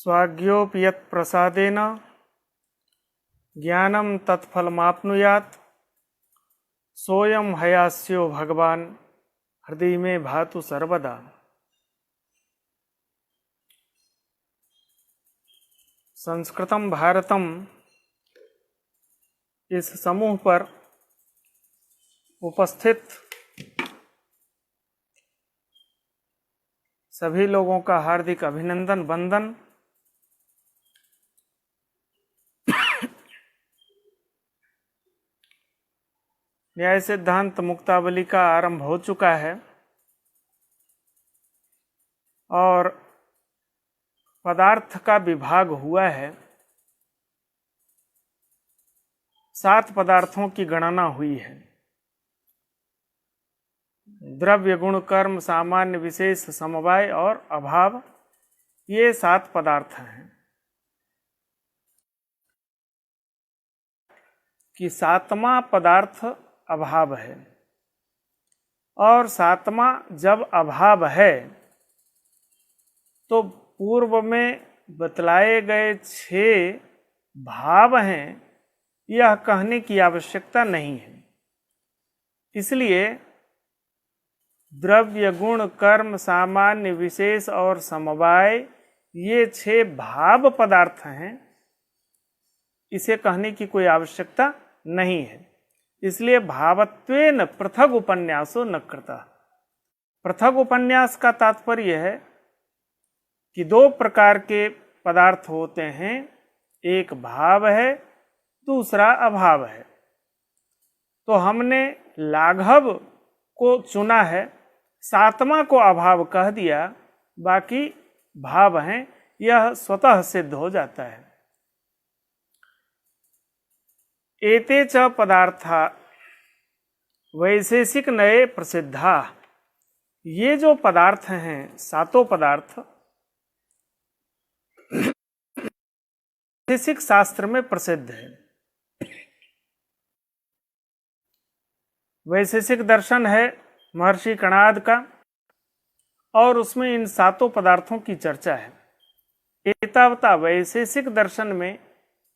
स्वाज्ञोऽपि यत्प्रसादेन ज्ञानं तत्फलमाप्नुयात् सोऽयं हयास्यो भगवान् हृदय में भातु सर्वदा। संस्कृतम भारतम इस समूह पर उपस्थित सभी लोगों का हार्दिक अभिनंदन वंदन। न्याय सिद्धांत मुक्तावली का आरंभ हो चुका है और पदार्थ का विभाग हुआ है। 7 पदार्थों की गणना हुई है। द्रव्य, गुण, कर्म, सामान्य, विशेष, समवाय और अभाव, ये 7 पदार्थ हैं कि 7वां पदार्थ अभाव है। और 7वां जब अभाव है तो पूर्व में बतलाए गए 6 भाव हैं, यह कहने की आवश्यकता नहीं है। इसलिए द्रव्य, गुण, कर्म, सामान्य, विशेष और समवाय, ये 6 भाव पदार्थ हैं, इसे कहने की कोई आवश्यकता नहीं है। इसलिए भावत्वेन पृथक उपन्यासो न कृता। पृथक उपन्यास का तात्पर्य है कि 2 प्रकार के पदार्थ होते हैं, एक भाव है, दूसरा अभाव है। तो हमने लाघव को चुना है, 7वां को अभाव कह दिया, बाकी भाव हैं, यह स्वतः सिद्ध हो जाता है। एते च पदार्था वैशेषिक नए प्रसिद्धा। ये जो पदार्थ हैं, 7 पदार्थ वैशेषिक शास्त्र में प्रसिद्ध है। वैशेषिक दर्शन है महर्षि कणाद का और उसमें इन 7 पदार्थों की चर्चा है। एतावता वैशेषिक दर्शन में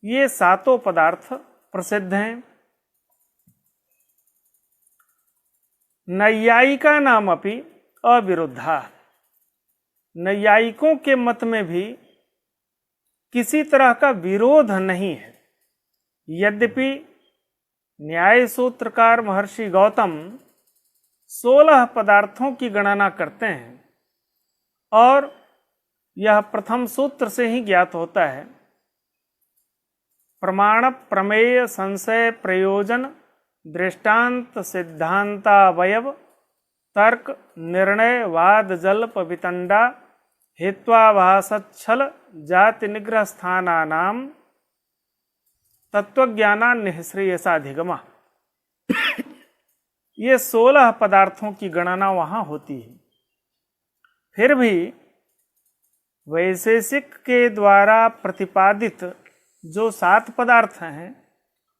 ये 7 पदार्थ प्रसिद्ध हैं। नैयायिका नाम अपि अविरुद्धा। नैयायिकों के मत में भी किसी तरह का विरोध नहीं है। यद्यपि न्याय सूत्रकार महर्षि गौतम 16 पदार्थों की गणना करते हैं और यह प्रथम सूत्र से ही ज्ञात होता है। प्रमाण, प्रमेय, संशय, प्रयोजन, दृष्टांत, सिद्धांतावयव, तर्क, निर्णय, वाद, जल्प, वितंडा, हेत्वाभासच्छल, जाति निग्रह स्थानानाम तत्वज्ञाना निःश्रेयसाधिगमा। ये 16 पदार्थों की गणना वहां होती है। फिर भी वैशेषिक के द्वारा प्रतिपादित जो 7 पदार्थ हैं,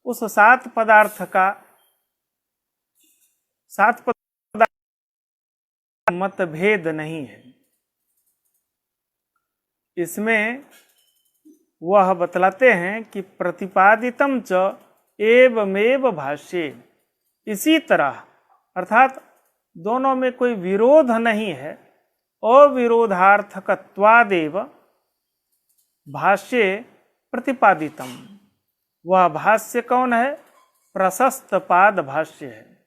उस 7 पदार्थ का 7 पदार्थ मतभेद नहीं है। इसमें वह बतलाते हैं कि प्रतिपादितम च एवमेव भाष्ये। इसी तरह अर्थात दोनों में कोई विरोध नहीं है। अविरोधार्थकत्वादेव भाष्ये प्रतिपादितम। वह भाष्य कौन है? प्रशस्त पाद भाष्य है।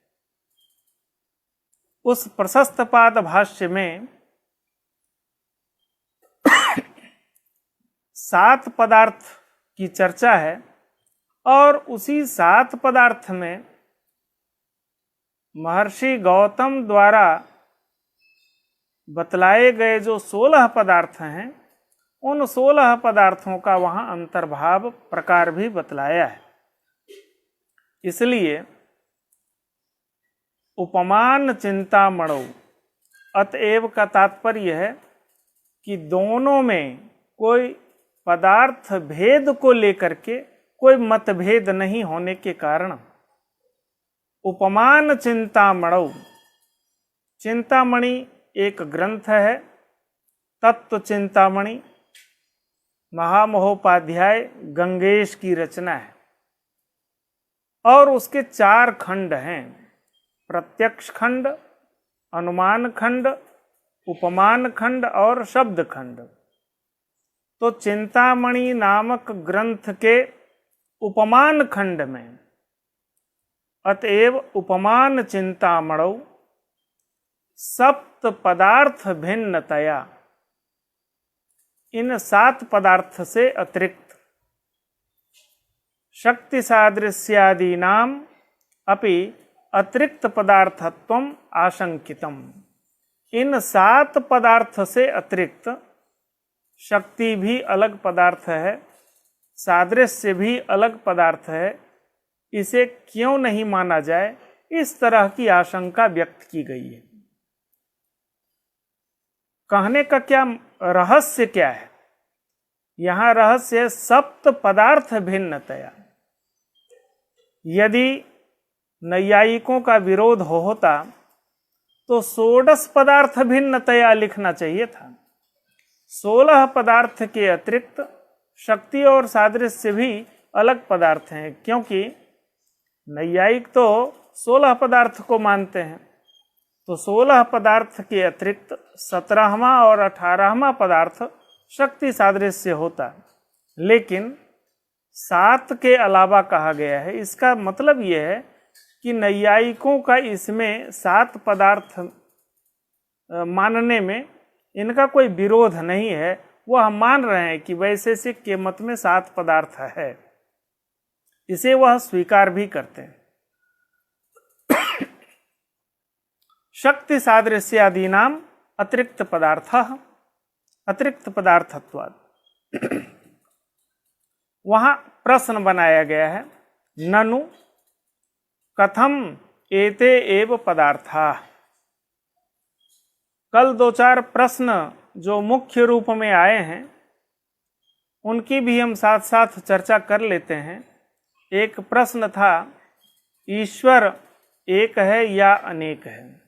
उस प्रशस्त पाद भाष्य में 7 पदार्थ की चर्चा है और उसी 7 पदार्थ में महर्षि गौतम द्वारा बतलाए गए जो 16 पदार्थ हैं, उन 16 पदार्थों का वहां अंतर्भाव प्रकार भी बतलाया है। इसलिए उपमान चिंतामणौ, अतएव का तात्पर्य है कि दोनों में कोई पदार्थ भेद को लेकर के कोई मतभेद नहीं होने के कारण उपमान चिंतामणौ। चिंतामणि एक ग्रंथ है, तत्व चिंतामणि। महामहोपाध्याय गंगेश की रचना है और उसके 4 खंड हैं, प्रत्यक्ष खंड, अनुमान खंड, उपमान खंड और शब्द खंड। तो चिंतामणि नामक ग्रंथ के उपमान खंड में अतएव उपमान चिंतामणौ सप्त पदार्थ भिन्नतया, इन 7 पदार्थ से अतिरिक्त शक्ति सादृश्यादीनाम अपि अतिरिक्त पदार्थत्वम आशंकितम, इन 7 पदार्थ से अतिरिक्त शक्ति भी अलग पदार्थ है, सादृश्य भी अलग पदार्थ है, इसे क्यों नहीं माना जाए, इस तरह की आशंका व्यक्त की गई है। कहने का क्या रहस्य क्या है? यहां रहस्य सप्त पदार्थ भिन्नतया। यदि नैयायिकों का विरोध होता तो 16 पदार्थ भिन्नतया लिखना चाहिए था। 16 पदार्थ के अतिरिक्त शक्ति और सादृश्य भी अलग पदार्थ हैं, क्योंकि नैयायिक तो 16 पदार्थ को मानते हैं। तो 16 पदार्थ के अतिरिक्त 17वां और 18वां पदार्थ शक्ति सादृश्य होता, लेकिन 7 के अलावा कहा गया है। इसका मतलब यह है कि नैयायिकों का इसमें 7 पदार्थ मानने में इनका कोई विरोध नहीं है। वह मान रहे हैं कि वैशेषिक के मत में 7 पदार्थ है, इसे वह स्वीकार भी करते हैं। शक्ति सादृश्यादीनाम अतिरिक्त पदार्थः अतिरिक्त पदार्थत्वाद। वहां प्रश्न बनाया गया है, ननु कथम एते एव पदार्था। कल 2-4 प्रश्न जो मुख्य रूप में आए हैं उनकी भी हम साथ साथ चर्चा कर लेते हैं। एक प्रश्न था, ईश्वर एक है या अनेक है?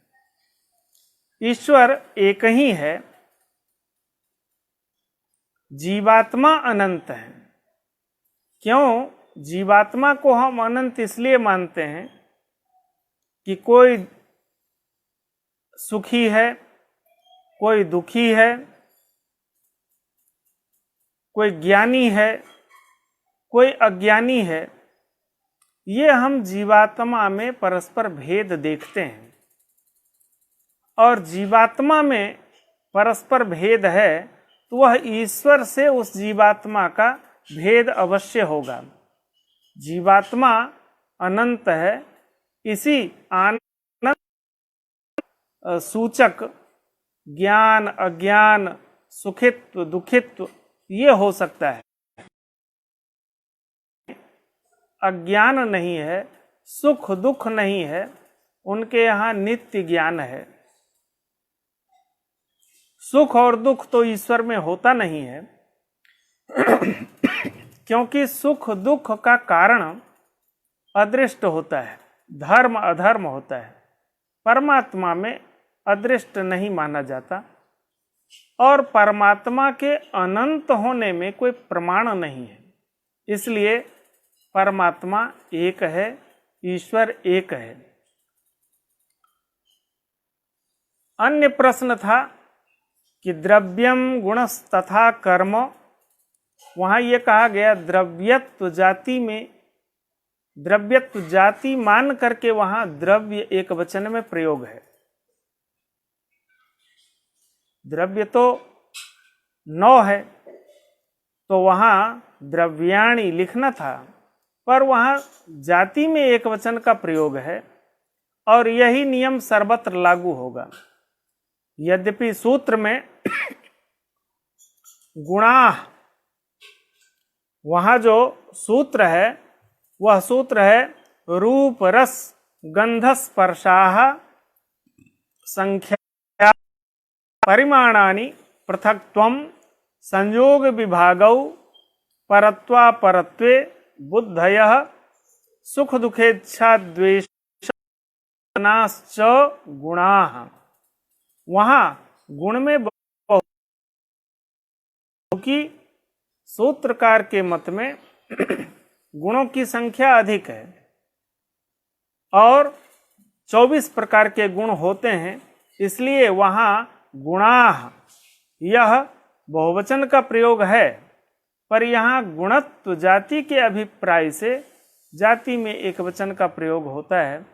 ईश्वर एक ही है, जीवात्मा अनंत है। क्यों? जीवात्मा को हम अनंत इसलिए मानते हैं कि कोई सुखी है, कोई दुखी है, कोई ज्ञानी है, कोई अज्ञानी है। ये हम जीवात्मा में परस्पर भेद देखते हैं, और जीवात्मा में परस्पर भेद है तो वह ईश्वर से उस जीवात्मा का भेद अवश्य होगा। जीवात्मा अनंत है, इसी आनंद सूचक ज्ञान, अज्ञान, सुखित्व, दुखित्व ये हो सकता है। अज्ञान नहीं है, सुख दुख नहीं है, उनके यहाँ नित्य ज्ञान है। सुख और दुख तो ईश्वर में होता नहीं है, क्योंकि सुख दुख का कारण अदृष्ट होता है, धर्म अधर्म होता है। परमात्मा में अदृष्ट नहीं माना जाता, और परमात्मा के अनंत होने में कोई प्रमाण नहीं है। इसलिए परमात्मा एक है, ईश्वर एक है। अन्य प्रश्न था कि द्रव्यम गुणस्तथा कर्म। वहां यह कहा गया द्रव्यत्व जाति में, द्रव्यत्व जाति मान करके वहां द्रव्य एक वचन में प्रयोग है। द्रव्य तो 9 है, तो वहां द्रव्याणि लिखना था, पर वहां जाति में एक वचन का प्रयोग है, और यही नियम सर्वत्र लागू होगा। यद्यपि सूत्र में गुणा, वहां जो सूत्र है वह सूत्र है रूप रस गंध स्पर्शाः संख्या परिमाणानि पृथक्त्वं संयोग विभागौ परत्वापरत्वे बुद्धयः सुख दुखेच्छा द्वेषाश्च गुणाः। वहां गुण में की सूत्रकार के मत में गुणों की संख्या अधिक है और 24 प्रकार के गुण होते हैं, इसलिए वहाँ गुणाः यह बहुवचन का प्रयोग है। पर यहाँ गुणत्व जाति के अभिप्राय से जाति में एकवचन का प्रयोग होता है,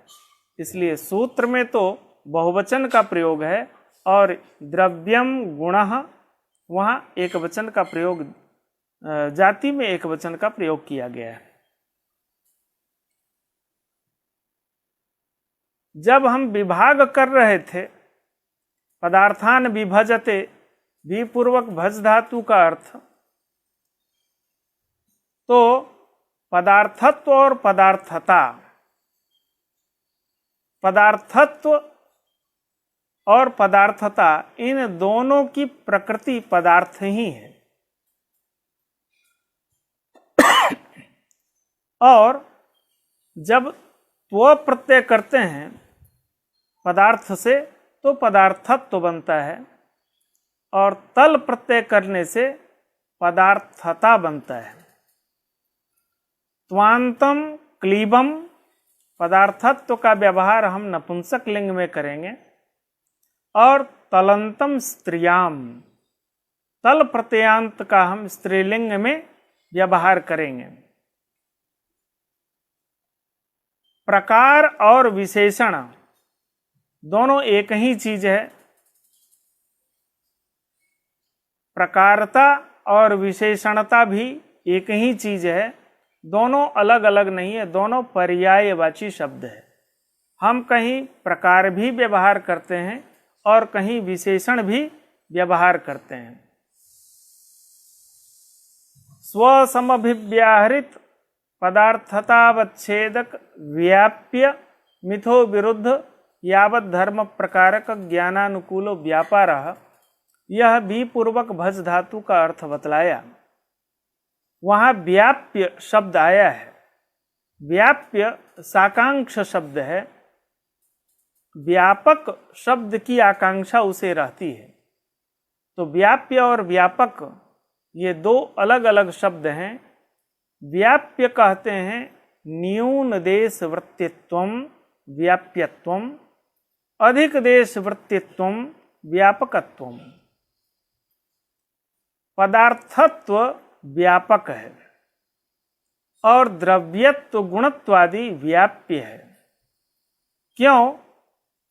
इसलिए सूत्र में तो बहुवचन का प्रयोग है और द्रव्यम गुणः वहाँ एकवचन का प्रयोग, जाति में एकवचन का प्रयोग किया गया है। जब हम विभाग कर रहे थे, पदार्थान विभजते विपूर्वक भज धातु का अर्थ, तो पदार्थत्व और पदार्थता, पदार्थत्व और पदार्थता इन दोनों की प्रकृति पदार्थ ही है। और जब त्व प्रत्यय करते हैं पदार्थ से तो पदार्थत्व बनता है और तल प्रत्यय करने से पदार्थता बनता है। त्वांतम क्लीबम पदार्थत्व का व्यवहार हम नपुंसक लिंग में करेंगे और तलंतम स्त्रियाम तल प्रत्ययांत का हम स्त्रीलिंग में व्यवहार करेंगे। प्रकार और विशेषण दोनों एक ही चीज है। प्रकारता और विशेषणता भी एक ही चीज है, दोनों अलग अलग नहीं है, दोनों पर्यायवाची शब्द है। हम कहीं प्रकार भी व्यवहार करते हैं और कहीं विशेषण भी व्यवहार करते हैं। स्वसमभिव्याहृत पदार्थतावच्छेदक व्याप्य मिथो विरुद्ध यावत धर्म प्रकारक ज्ञानानुकूलो व्यापारः, यह विपूर्वक भज धातु का अर्थ बतलाया। वहाँ व्याप्य शब्द आया है। व्याप्य साकांक्ष शब्द है, व्यापक शब्द की आकांक्षा उसे रहती है। तो व्याप्य और व्यापक ये दो अलग अलग शब्द हैं। व्याप्य कहते हैं न्यून देश वृत्तित्वम व्याप्यत्वम, अधिक देश वृत्तित्वम व्यापकत्वम। पदार्थत्व व्यापक है और द्रव्यत्व गुणत्वादि व्याप्य है। क्यों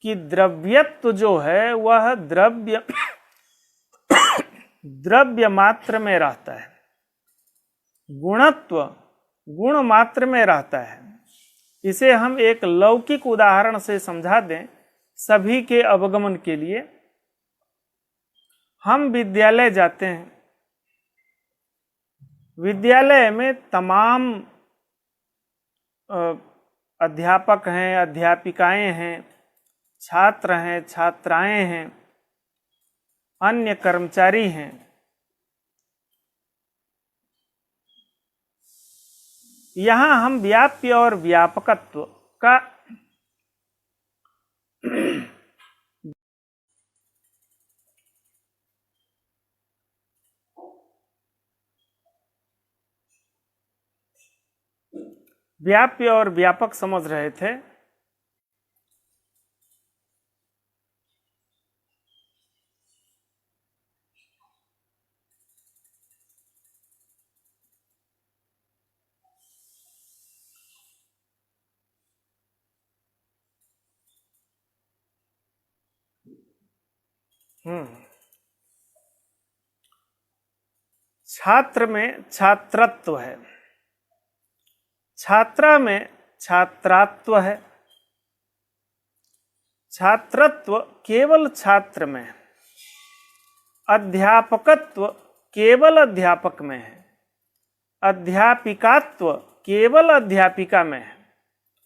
कि द्रव्यत्व जो है वह द्रव्य मात्र में रहता है, गुणत्व गुण मात्र में रहता है। इसे हम एक लौकिक उदाहरण से समझा दें सभी के अवगमन के लिए। हम विद्यालय जाते हैं, विद्यालय में तमाम अध्यापक हैं, अध्यापिकाएं हैं, छात्र हैं, छात्राएं हैं, अन्य कर्मचारी हैं। यहाँ हम व्याप्य और व्यापकत्व का व्याप्य और व्यापक समझ रहे थे। छात्र में छात्रत्व है, छात्रा में छात्रात्व है। छात्रत्व केवल छात्र में है, अध्यापकत्व केवल अध्यापक में है, अध्यापिकात्व केवल अध्यापिका में है।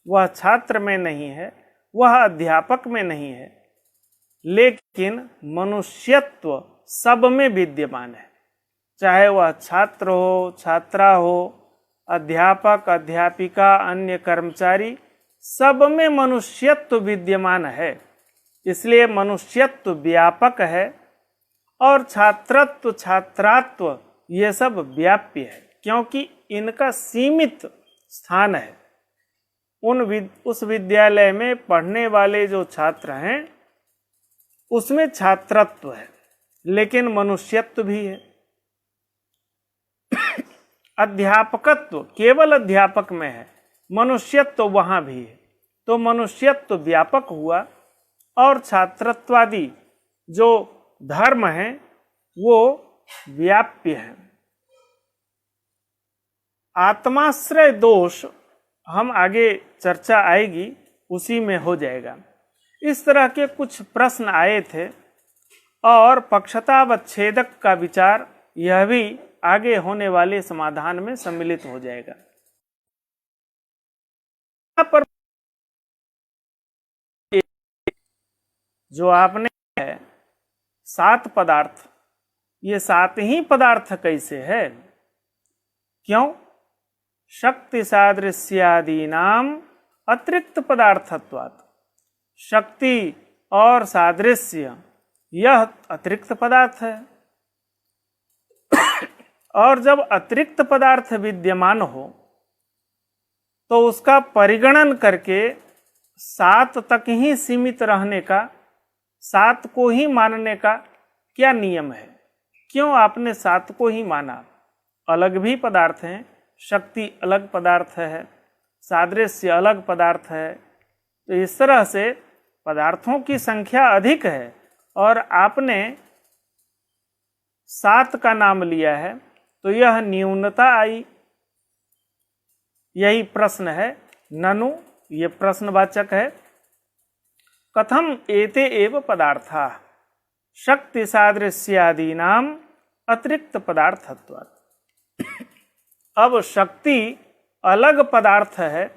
वह छात्र में नहीं है, वह अध्यापक में नहीं है, लेकिन मनुष्यत्व सब में विद्यमान है। चाहे वह छात्र हो, छात्रा हो, अध्यापक, अध्यापिका, अन्य कर्मचारी, सब में मनुष्यत्व विद्यमान है। इसलिए मनुष्यत्व व्यापक है और छात्रत्व, छात्रात्व ये सब व्याप्य है, क्योंकि इनका सीमित स्थान है। उस विद्यालय में पढ़ने वाले जो छात्र हैं उसमें छात्रत्व है, लेकिन मनुष्यत्व भी है। अध्यापकत्व केवल अध्यापक में है, मनुष्यत्व वहां भी है। तो मनुष्यत्व व्यापक हुआ और छात्रत्वादि जो धर्म है वो व्याप्य है। आत्माश्रय दोष हम आगे चर्चा आएगी उसी में हो जाएगा। इस तरह के कुछ प्रश्न आए थे और पक्षतावच्छेदक का विचार यह भी आगे होने वाले समाधान में सम्मिलित हो जाएगा। यहाँ पर जो आपने है 7 पदार्थ, ये 7 ही पदार्थ कैसे है? क्यों? शक्ति सादृश्यादीनाम अतिरिक्त पदार्थत्वात्। शक्ति और सादृश्य यह अतिरिक्त पदार्थ है, और जब अतिरिक्त पदार्थ विद्यमान हो तो उसका परिगणन करके 7 तक ही सीमित रहने का, 7 को ही मानने का क्या नियम है? क्यों आपने 7 को ही माना? अलग भी पदार्थ हैं, शक्ति अलग पदार्थ है, सादृश्य अलग पदार्थ है। तो इस तरह से पदार्थों की संख्या अधिक है और आपने 7 का नाम लिया है, तो यह न्यूनता आई। यही प्रश्न है। ननु ये प्रश्नवाचक है। कथम एते एव पदार्था शक्ति सादृश्यादीनाम अतिरिक्त पदार्थत्वात्। अब शक्ति अलग पदार्थ है,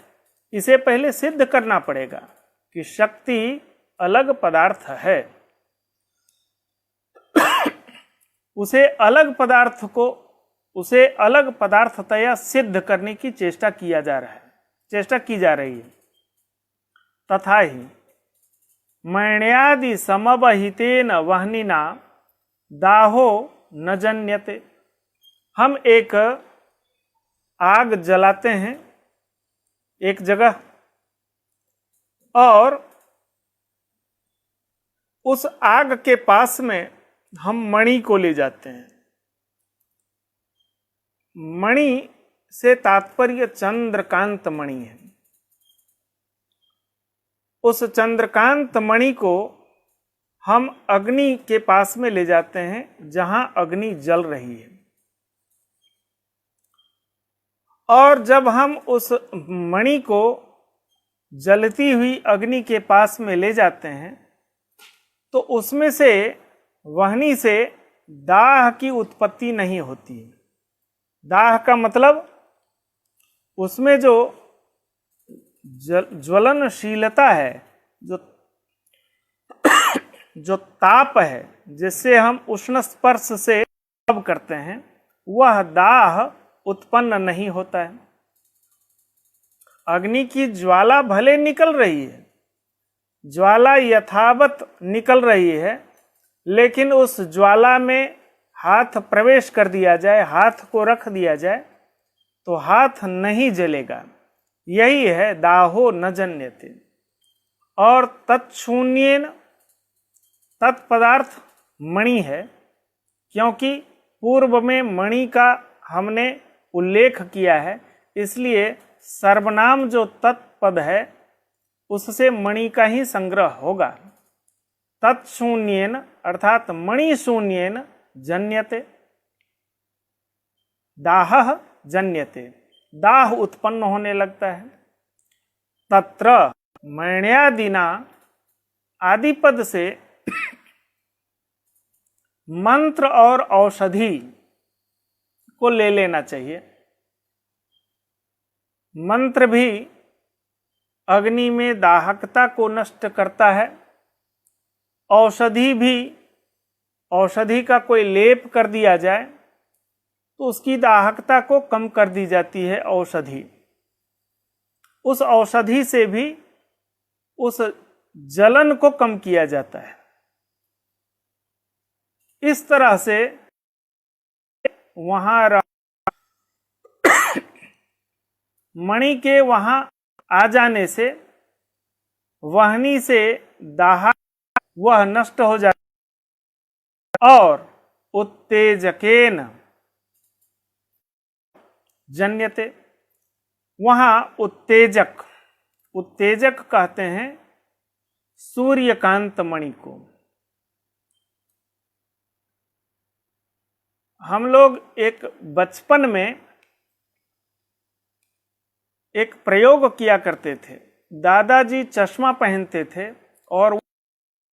इसे पहले सिद्ध करना पड़ेगा कि शक्ति अलग पदार्थ है। उसे अलग पदार्थतया सिद्ध करने की चेष्टा की जा रही है। तथा ही मण्यादि समवहितेन वह्निना दाहो न जन्यते। हम एक आग जलाते हैं एक जगह, और उस आग के पास में हम मणि को ले जाते हैं। मणि से तात्पर्य चंद्रकांत मणि है। उस चंद्रकांत मणि को हम अग्नि के पास में ले जाते हैं जहां अग्नि जल रही है, और जब हम उस मणि को जलती हुई अग्नि के पास में ले जाते हैं तो उसमें से वह्नि से दाह की उत्पत्ति नहीं होती है। दाह का मतलब उसमें जो ज्वलनशीलता है, जो ताप है जिससे हम उष्ण स्पर्श से अनुभव करते हैं, वह दाह उत्पन्न नहीं होता है। अग्नि की ज्वाला भले निकल रही है, ज्वाला यथावत निकल रही है, लेकिन उस ज्वाला में हाथ प्रवेश कर दिया जाए, हाथ को रख दिया जाए तो हाथ नहीं जलेगा। यही है दाहो न जन्यते। और तत्शून्येन, तत्पदार्थ मणि है, क्योंकि पूर्व में मणि का हमने उल्लेख किया है, इसलिए सर्वनाम जो तत्पद है उससे मणि का ही संग्रह होगा। तत्शून्येन अर्थात मणि शून्येन जन्यते, दाह जन्यते, दाह उत्पन्न होने लगता है। तत्र मण्यादिना आदिपद से मंत्र और औषधि को ले लेना चाहिए। मंत्र भी अग्नि में दाहकता को नष्ट करता है, औषधि भी, औषधि का कोई लेप कर दिया जाए तो उसकी दाहकता को कम कर दी जाती है औषधि। उस औषधि से भी उस जलन को कम किया जाता है। इस तरह से वहां मणि के वहां आ जाने से वहनी से दाह वह नष्ट हो जाता और उत्तेजकेन जन्यते। वहां उत्तेजक, उत्तेजक कहते हैं सूर्यकांत मणि को। हम लोग एक बचपन में एक प्रयोग किया करते थे। दादाजी चश्मा पहनते थे और वो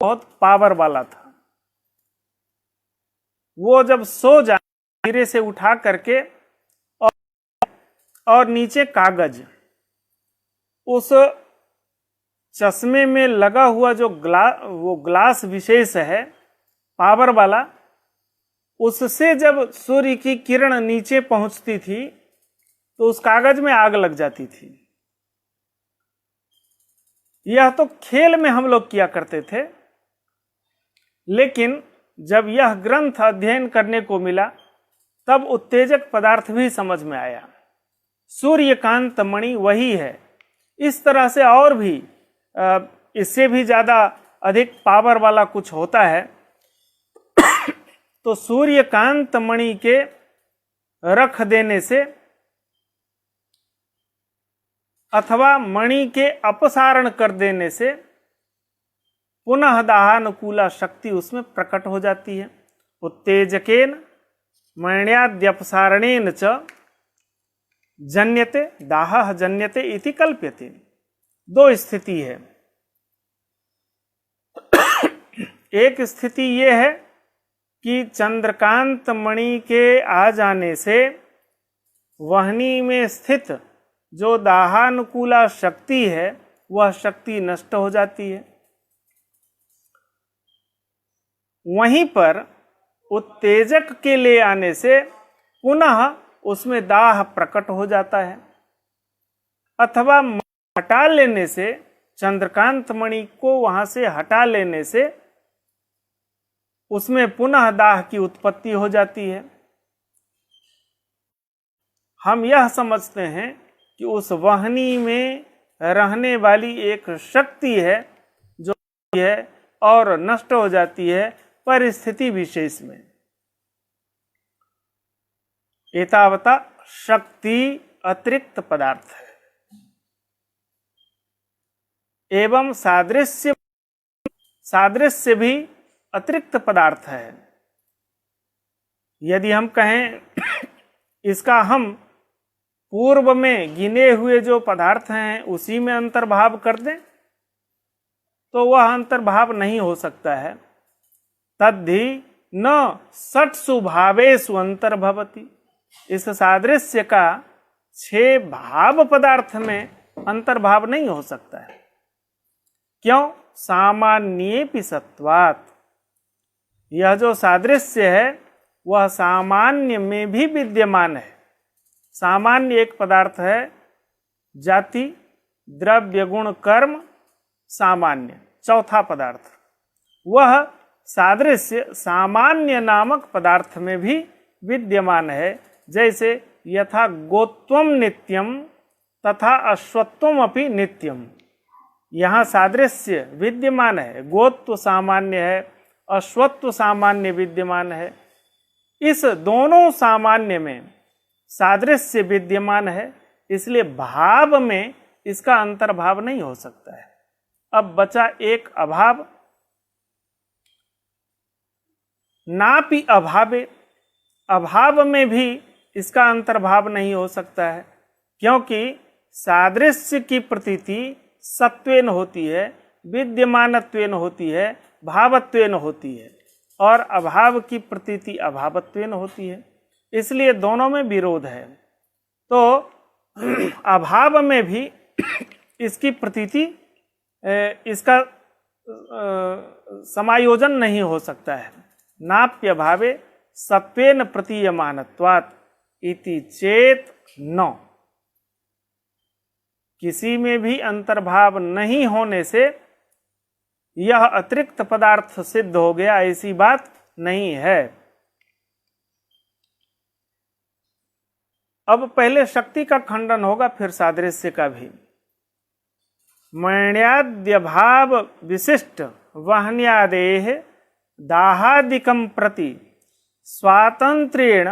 बहुत पावर वाला था। वो जब सो जाए धीरे से उठा करके और नीचे कागज, उस चश्मे में लगा हुआ जो वो ग्लास विशेष है पावर वाला, उससे जब सूर्य की किरण नीचे पहुंचती थी तो उस कागज में आग लग जाती थी। यह तो खेल में हम लोग किया करते थे, लेकिन जब यह ग्रंथ अध्ययन करने को मिला तब उत्तेजक पदार्थ भी समझ में आया। सूर्यकांत मणि वही है। इस तरह से और भी इससे भी ज्यादा अधिक पावर वाला कुछ होता है। तो सूर्यकांत मणि के रख देने से अथवा मणि के अपसारण कर देने से पुनः दाहानुकूला शक्ति उसमें प्रकट हो जाती है। उत्तेजकेन मण्याद्यपसारणेन च जन्यते दाहः जन्यते इति कल्प्यते। दो स्थिति है। एक स्थिति यह है कि चंद्रकांत मणि के आ जाने से वहनी में स्थित जो दाहानुकूला शक्ति है वह शक्ति नष्ट हो जाती है। वहीं पर उत्तेजक के ले आने से पुनः उसमें दाह प्रकट हो जाता है। अथवा हटा लेने से, चंद्रकांत मणि को वहां से हटा लेने से उसमें पुनः दाह की उत्पत्ति हो जाती है। हम यह समझते हैं कि उस वहनी में रहने वाली एक शक्ति है जो है और नष्ट हो जाती है परिस्थिति विशेष में। एतावता शक्ति अतिरिक्त पदार्थ है एवं सादृश्य भी अतिरिक्त पदार्थ है। यदि हम कहें इसका हम पूर्व में गिने हुए जो पदार्थ हैं उसी में अंतर्भाव कर दें तो वह अंतर्भाव नहीं हो सकता है। तद्धि न सट्सु भावेषु अंतर्भवति। इस सादृश्य का 6 भाव पदार्थ में अंतर्भाव नहीं हो सकता है। क्यों? सामान्येपि सत्वात्। यह जो सादृश्य है वह सामान्य में भी विद्यमान है। सामान्य एक पदार्थ है, जाति द्रव्य गुण कर्म सामान्य चौथा पदार्थ। वह सादृश्य सामान्य नामक पदार्थ में भी विद्यमान है। जैसे यथा गोत्वम नित्यम तथा अश्वत्वम अपि नित्यम। यहाँ सादृश्य विद्यमान है, गोत्व सामान्य है, अश्वत्व सामान्य विद्यमान है। इस दोनों सामान्य में सादृश्य विद्यमान है, इसलिए भाव में इसका अंतर्भाव नहीं हो सकता है। अब बचा एक अभाव। नापि अभावे, अभाव में भी इसका अंतर्भाव नहीं हो सकता है, क्योंकि सादृश्य की प्रतीति सत्वेन होती है, विद्यमानत्वेन होती है, भावत्वेन होती है, और अभाव की प्रतीति अभावत्वेन होती है। इसलिए दोनों में विरोध है। तो अभाव में भी इसकी प्रतीति, इसका समायोजन नहीं हो सकता है। नाप्य भावे सत्वेन प्रतीयमानत्वात् इति चेत न। किसी में भी अंतर्भाव नहीं होने से यह अतिरिक्त पदार्थ सिद्ध हो गया, ऐसी बात नहीं है। अब पहले शक्ति का खंडन होगा, फिर सादृश्य का भी। मण्याद्य भाव विशिष्ट वहन्यादेह दाहादिकं प्रति स्वातंत्र्येण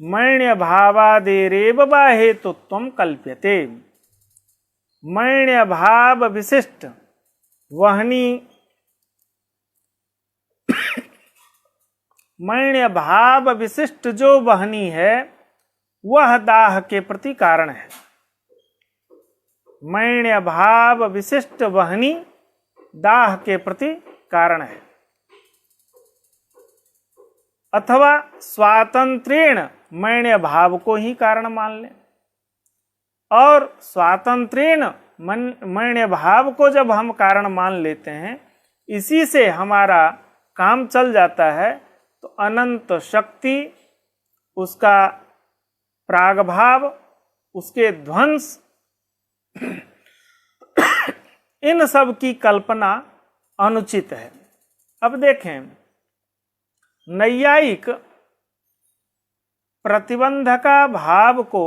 मण्य भावादेरेव बाहेतुत्वं कल्प्यते। मण्य भाव विशिष्ट वहनी मण्य भाव विशिष्ट जो वहनी है वह दाह के प्रति कारण है। मण्य भाव विशिष्ट वहनी दाह के प्रति कारण है। अथवा स्वातंत्र्येण मण्य भाव को ही कारण मान लें, और स्वातंत्र्येण मण्य भाव को जब हम कारण मान लेते हैं, इसी से हमारा काम चल जाता है, तो अनंत शक्ति, उसका प्रागभाव, उसके ध्वंस, इन सब की कल्पना अनुचित है। अब देखें, नैयायिक प्रतिबंधका भाव को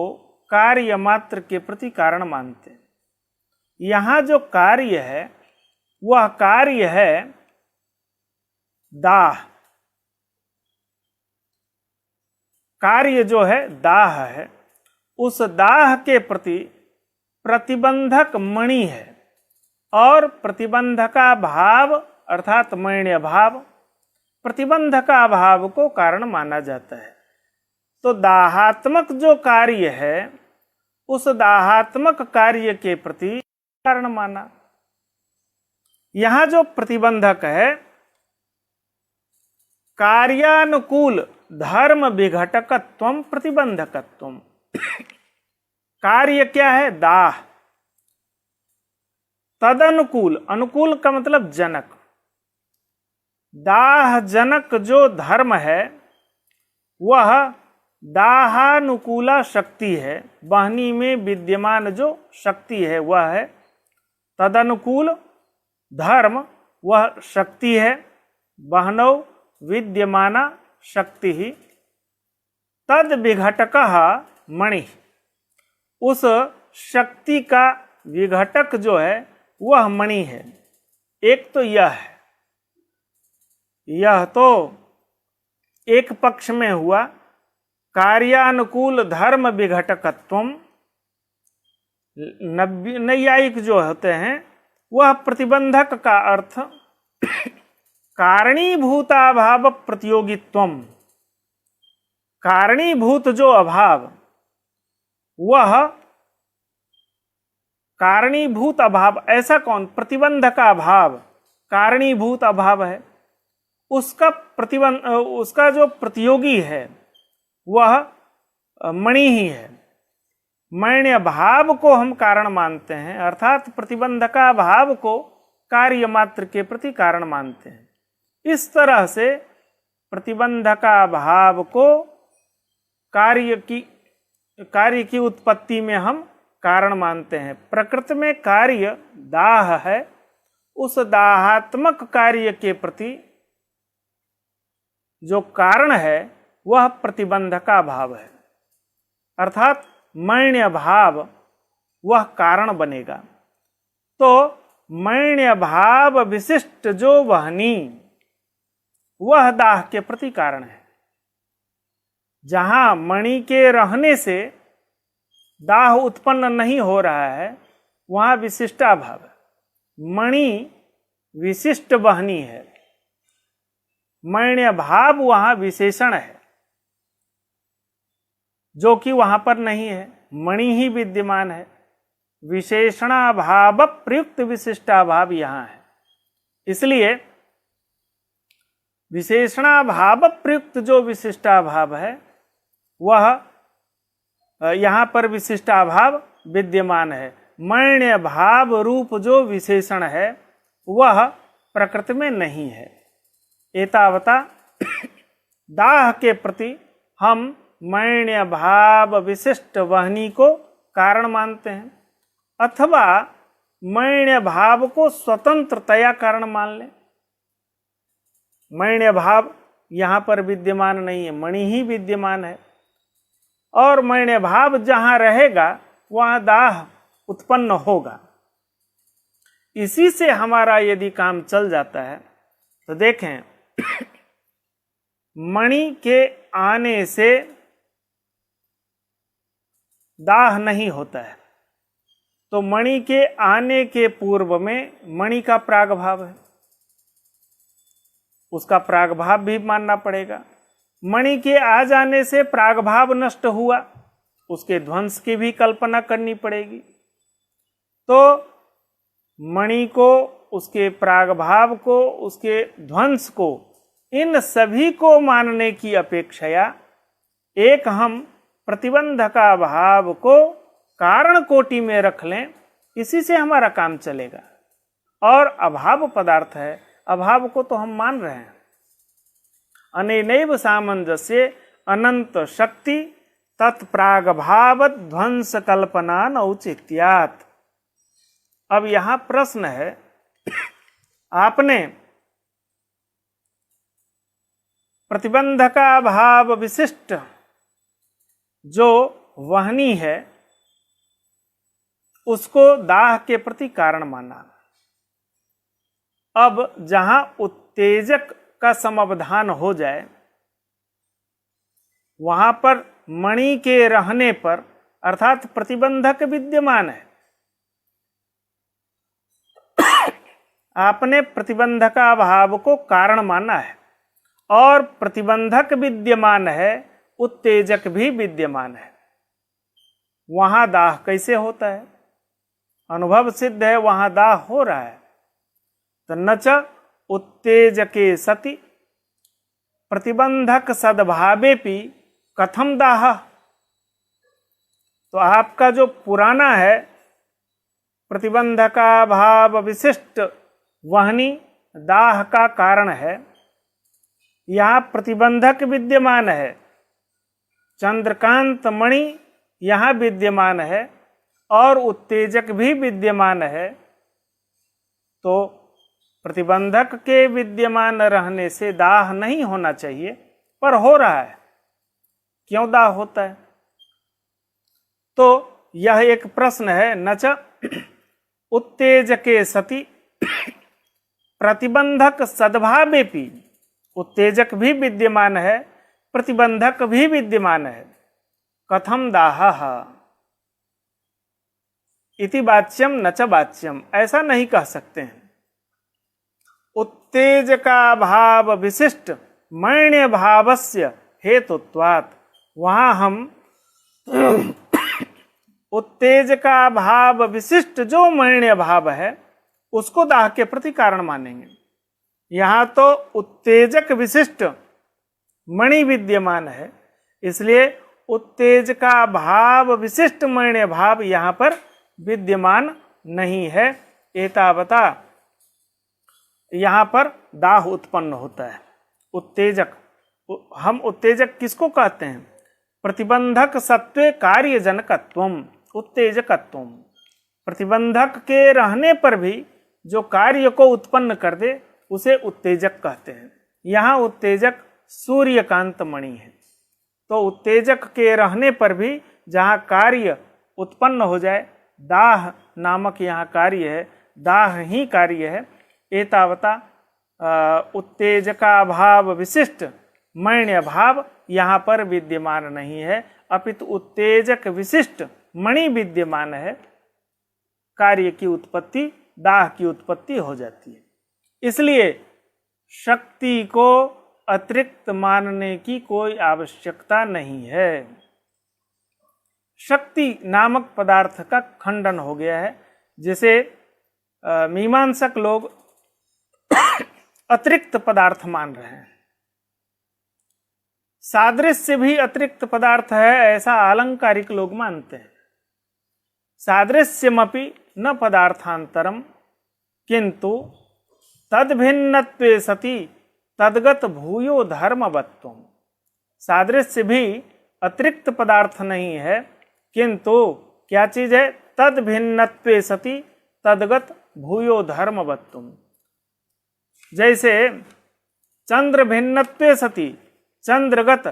कार्य मात्र के प्रति कारण मानते हैं। यहाँ जो कार्य है वह कार्य है दाह। कार्य जो है दाह है, उस दाह के प्रति प्रतिबंधक मणि है, और प्रतिबंधका भाव अर्थात मण्य भाव प्रतिबंधका भाव को कारण माना जाता है। तो दाहात्मक जो कार्य है उस दाहात्मक कार्य के प्रति कारण माना। यहां जो प्रतिबंधक है, कार्यानुकूल धर्म विघटकत्वम प्रतिबंधकत्वम। कार्य क्या है? दाह। तदनुकूल, अनुकूल का मतलब जनक, दाह जनक जो धर्म है वह दाहानुकूला शक्ति है। वाहनी में विद्यमान जो शक्ति है वह है तदनुकूल धर्म, वह शक्ति है। वहनौ विद्यमाना शक्ति ही तद विघटकः मणि, उस शक्ति का विघटक जो है वह मणि है। एक तो यह है, यह तो एक पक्ष में हुआ कार्यानुकूल धर्म विघटकत्वम। नैयायिक जो होते हैं वह प्रतिबंधक का अर्थ कारणीभूताभाव प्रतियोगित्वम। कारणीभूत जो अभाव, वह कारणीभूत अभाव, ऐसा कौन? प्रतिबंधक अभाव कारणीभूत अभाव है, उसका प्रतिबंध, उसका जो प्रतियोगी है वह मणि ही है। मण्य भाव को हम कारण मानते हैं, अर्थात प्रतिबंधका भाव को कार्य मात्र के प्रति कारण मानते हैं। इस तरह से प्रतिबंधका भाव को कार्य की उत्पत्ति में हम कारण मानते हैं। प्रकृति में कार्य दाह है, उस दाहात्मक कार्य के प्रति जो कारण है वह प्रतिबंधका भाव है, अर्थात मण्य भाव वह कारण बनेगा। तो मण्य भाव विशिष्ट जो वहनी, वह दाह के प्रति कारण है। जहां मणि के रहने से दाह उत्पन्न नहीं हो रहा है वहां विशिष्टाभाव है। मणि विशिष्ट वहनी है, मण्य भाव वहां विशेषण है, जो कि वहां पर नहीं है। मणि ही विद्यमान है, विशेषणाभाव प्रयुक्त विशिष्टाभाव यहां है। इसलिए विशेषणाभाव प्रयुक्त जो विशिष्टाभाव है वह यहां पर विशिष्टाभाव विद्यमान है। मण्य भाव रूप जो विशेषण है वह प्रकृति में नहीं है। एतावता दाह के प्रति हम मण्य भाव विशिष्ट वहनी को कारण मानते हैं, अथवा मण्य भाव को स्वतंत्रतया कारण मान लें। मण्य भाव यहां पर विद्यमान नहीं है, मणि ही विद्यमान है। और मण्य भाव जहां रहेगा वहां दाह उत्पन्न होगा। इसी से हमारा यदि काम चल जाता है तो देखें, मणि के आने से दाह नहीं होता है, तो मणि के आने के पूर्व में मणि का प्रागभाव है, उसका प्रागभाव भी मानना पड़ेगा। मणि के आ जाने से प्रागभाव नष्ट हुआ, उसके ध्वंस की भी कल्पना करनी पड़ेगी। तो मणि को, उसके प्रागभाव को, उसके ध्वंस को, इन सभी को मानने की अपेक्षया एक हम प्रतिबंध का भाव को कारण कोटि में रख लें, इसी से हमारा काम चलेगा। और अभाव पदार्थ है, अभाव को तो हम मान रहे हैं। अनेनैव सामंजस्य अनंत शक्ति तत्प्रागभाव ध्वंस कल्पना औचित्यात्। अब यहां प्रश्न है, आपने प्रतिबंध का भाव विशिष्ट जो वहनी है उसको दाह के प्रति कारण माना। अब जहां उत्तेजक का समवधान हो जाए वहां पर मणि के रहने पर अर्थात प्रतिबंधक विद्यमान है, आपने प्रतिबंधका भाव को कारण माना है और प्रतिबंधक विद्यमान है, उत्तेजक भी विद्यमान है, वहां दाह कैसे होता है? अनुभव सिद्ध है वहां दाह हो रहा है। तो नच उत्तेजके सति प्रतिबंधक सद्भावेपि कथम दाह। तो आपका जो पुराना है प्रतिबंधका भाव विशिष्ट वहनी दाह का कारण है, यहाँ प्रतिबंधक विद्यमान है, चंद्रकांत मणि यहाँ विद्यमान है और उत्तेजक भी विद्यमान है। तो प्रतिबंधक के विद्यमान रहने से दाह नहीं होना चाहिए, पर हो रहा है। क्यों दाह होता है? तो यह एक प्रश्न है। नच उत्तेजके सति प्रतिबंधक सद्भावेपि, उत्तेजक भी विद्यमान है, प्रतिबंधक भी विद्यमान है, कथम दाह इति वाच्यम न च वाच्यम, ऐसा नहीं कह सकते हैं। उत्तेजका भाव विशिष्ट मण्य भावस्य हेतुत्वात्, वहां हम उत्तेजका भाव विशिष्ट जो मण्य भाव है उसको दाह के प्रति कारण मानेंगे। यहां तो उत्तेजक विशिष्ट मणि विद्यमान है, इसलिए उत्तेजका भाव विशिष्ट मण्य भाव यहां पर विद्यमान नहीं है। एतावता यहां पर दाह उत्पन्न होता है। उत्तेजक, हम उत्तेजक किसको कहते हैं? प्रतिबंधक सत्वे कार्यजनकत्वम उत्तेजकत्वम, प्रतिबंधक के रहने पर भी जो कार्य को उत्पन्न कर दे उसे उत्तेजक कहते हैं। यहाँ उत्तेजक सूर्यकांत मणि है, तो उत्तेजक के रहने पर भी जहाँ कार्य उत्पन्न हो जाए, दाह नामक यहाँ कार्य है, दाह ही कार्य है। एतावता उत्तेजका भाव विशिष्ट मण्य भाव यहाँ पर विद्यमान नहीं है, अपितु उत्तेजक विशिष्ट मणि विद्यमान है। कार्य की उत्पत्ति, दाह की उत्पत्ति हो जाती है। इसलिए शक्ति को अतिरिक्त मानने की कोई आवश्यकता नहीं है। शक्ति नामक पदार्थ का खंडन हो गया है, जिसे मीमांसक लोग अतिरिक्त पदार्थ मान रहे हैं। सादृश्य भी अतिरिक्त पदार्थ है, ऐसा आलंकारिक लोग मानते हैं। सादृश्यमपि न पदार्थांतरम किंतु तद्भिन्नत्वे सति तद्गत भूयो धर्मवत्वम। सादृश्य भी अतिरिक्त पदार्थ नहीं है, किंतु क्या चीज है? तद्भिन्नत्वे सति तद्गत भूयो धर्मवत्वम। जैसे चंद्र भिन्नत्वे सति चंद्रगत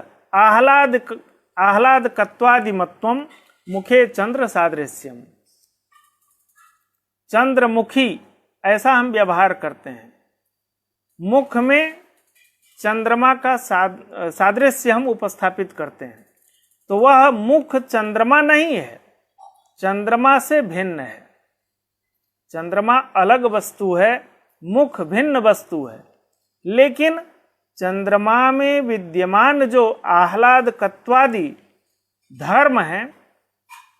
आह्लादकत्वादिमत्वम मुखे चंद्र सादृश्यम। चंद्रमुखी ऐसा हम व्यवहार करते हैं, मुख में चंद्रमा का सादृश्य हम उपस्थापित करते हैं, तो वह मुख चंद्रमा नहीं है, चंद्रमा से भिन्न है। चंद्रमा अलग वस्तु है, मुख भिन्न वस्तु है, लेकिन चंद्रमा में विद्यमान जो आह्लादकत्वादि धर्म है,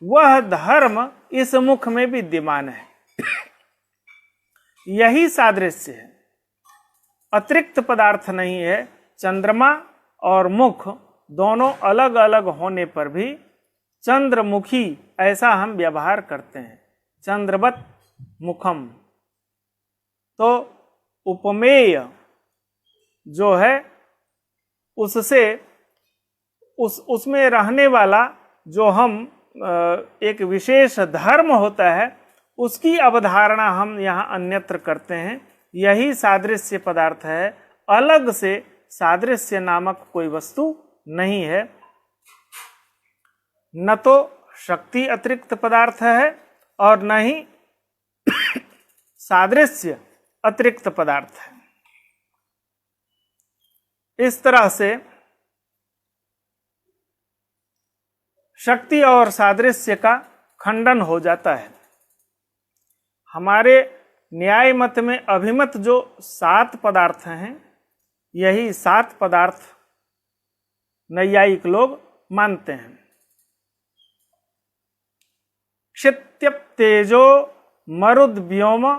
वह धर्म इस मुख में विद्यमान है। यही सादृश्य है, अतिरिक्त पदार्थ नहीं है। चंद्रमा और मुख दोनों अलग अलग होने पर भी चंद्रमुखी ऐसा हम व्यवहार करते हैं, चंद्रवत मुखम। तो उपमेय जो है उससे उसमें रहने वाला जो हम एक विशेष धर्म होता है, उसकी अवधारणा हम यहाँ अन्यत्र करते हैं। यही सादृश्य पदार्थ है, अलग से सादृश्य नामक कोई वस्तु नहीं है। न तो शक्ति अतिरिक्त पदार्थ है और न ही सादृश्य अतिरिक्त पदार्थ है। इस तरह से शक्ति और सादृश्य का खंडन हो जाता है। हमारे न्याय मत में अभिमत जो 7 पदार्थ हैं, यही 7 पदार्थ नैयायिक लोग मानते हैं। क्षित्यप तेजो मरुद व्योम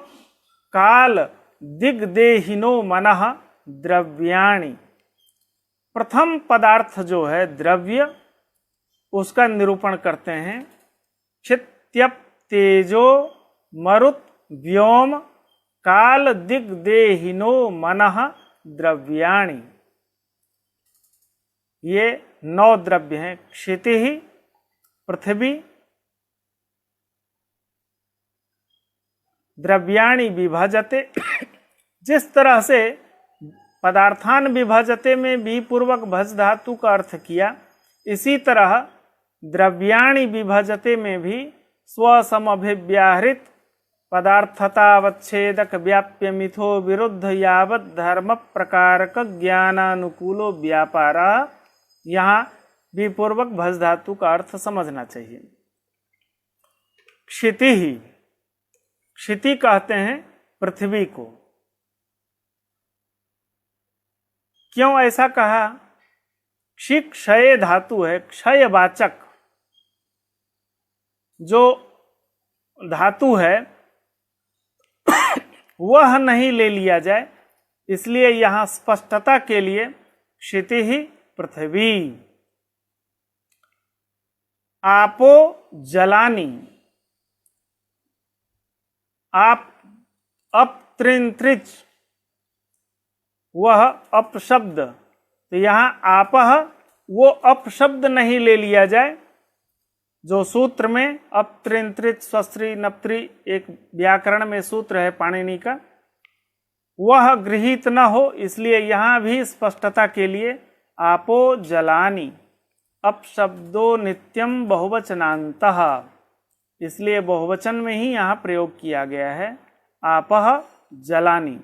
काल दिग्देहिनो मनः द्रव्याणि। प्रथम पदार्थ जो है द्रव्य, उसका निरूपण करते हैं। क्षित्यप तेजो मरुत व्योम काल दिग्देहिनो मनः द्रव्याणि। ये 9 द्रव्य हैं। क्षितिः, पृथ्वी, द्रव्याणि विभजते। जिस तरह से पदार्थान विभजते में भी पूर्वक भज धातु का अर्थ किया, इसी तरह द्रव्याणि विभजते में भी स्वसमभिव्याहृत पदार्थतावच्छेदक व्याप्य मिथो विरुद्ध यावत धर्म प्रकारक ज्ञानानुकूलो व्यापार। यहाँ भी पूर्वक भज धातु का अर्थ समझना चाहिए। क्षिति ही, क्षिति कहते हैं पृथ्वी को। क्यों ऐसा कहा? क्षि क्षय धातु है, क्षयवाचक जो धातु है वह नहीं ले लिया जाए, इसलिए यहां स्पष्टता के लिए क्षिति ही पृथ्वी। आपो जलानी, आप अपत्रिंत्रिच, वह अपशब्द, तो यहां आपह वो अपशब्द नहीं ले लिया जाए जो सूत्र में अपत्रिंत्रिच स्वस्त्री नप्त्री एक व्याकरण में सूत्र है पाणिनि का, वह गृहीत न हो, इसलिए यहां भी स्पष्टता के लिए आपो जलानी, अपशब्दो नित्यम बहुवचनान्तः, इसलिए बहुवचन में ही यहाँ प्रयोग किया गया है। आपह जलानी।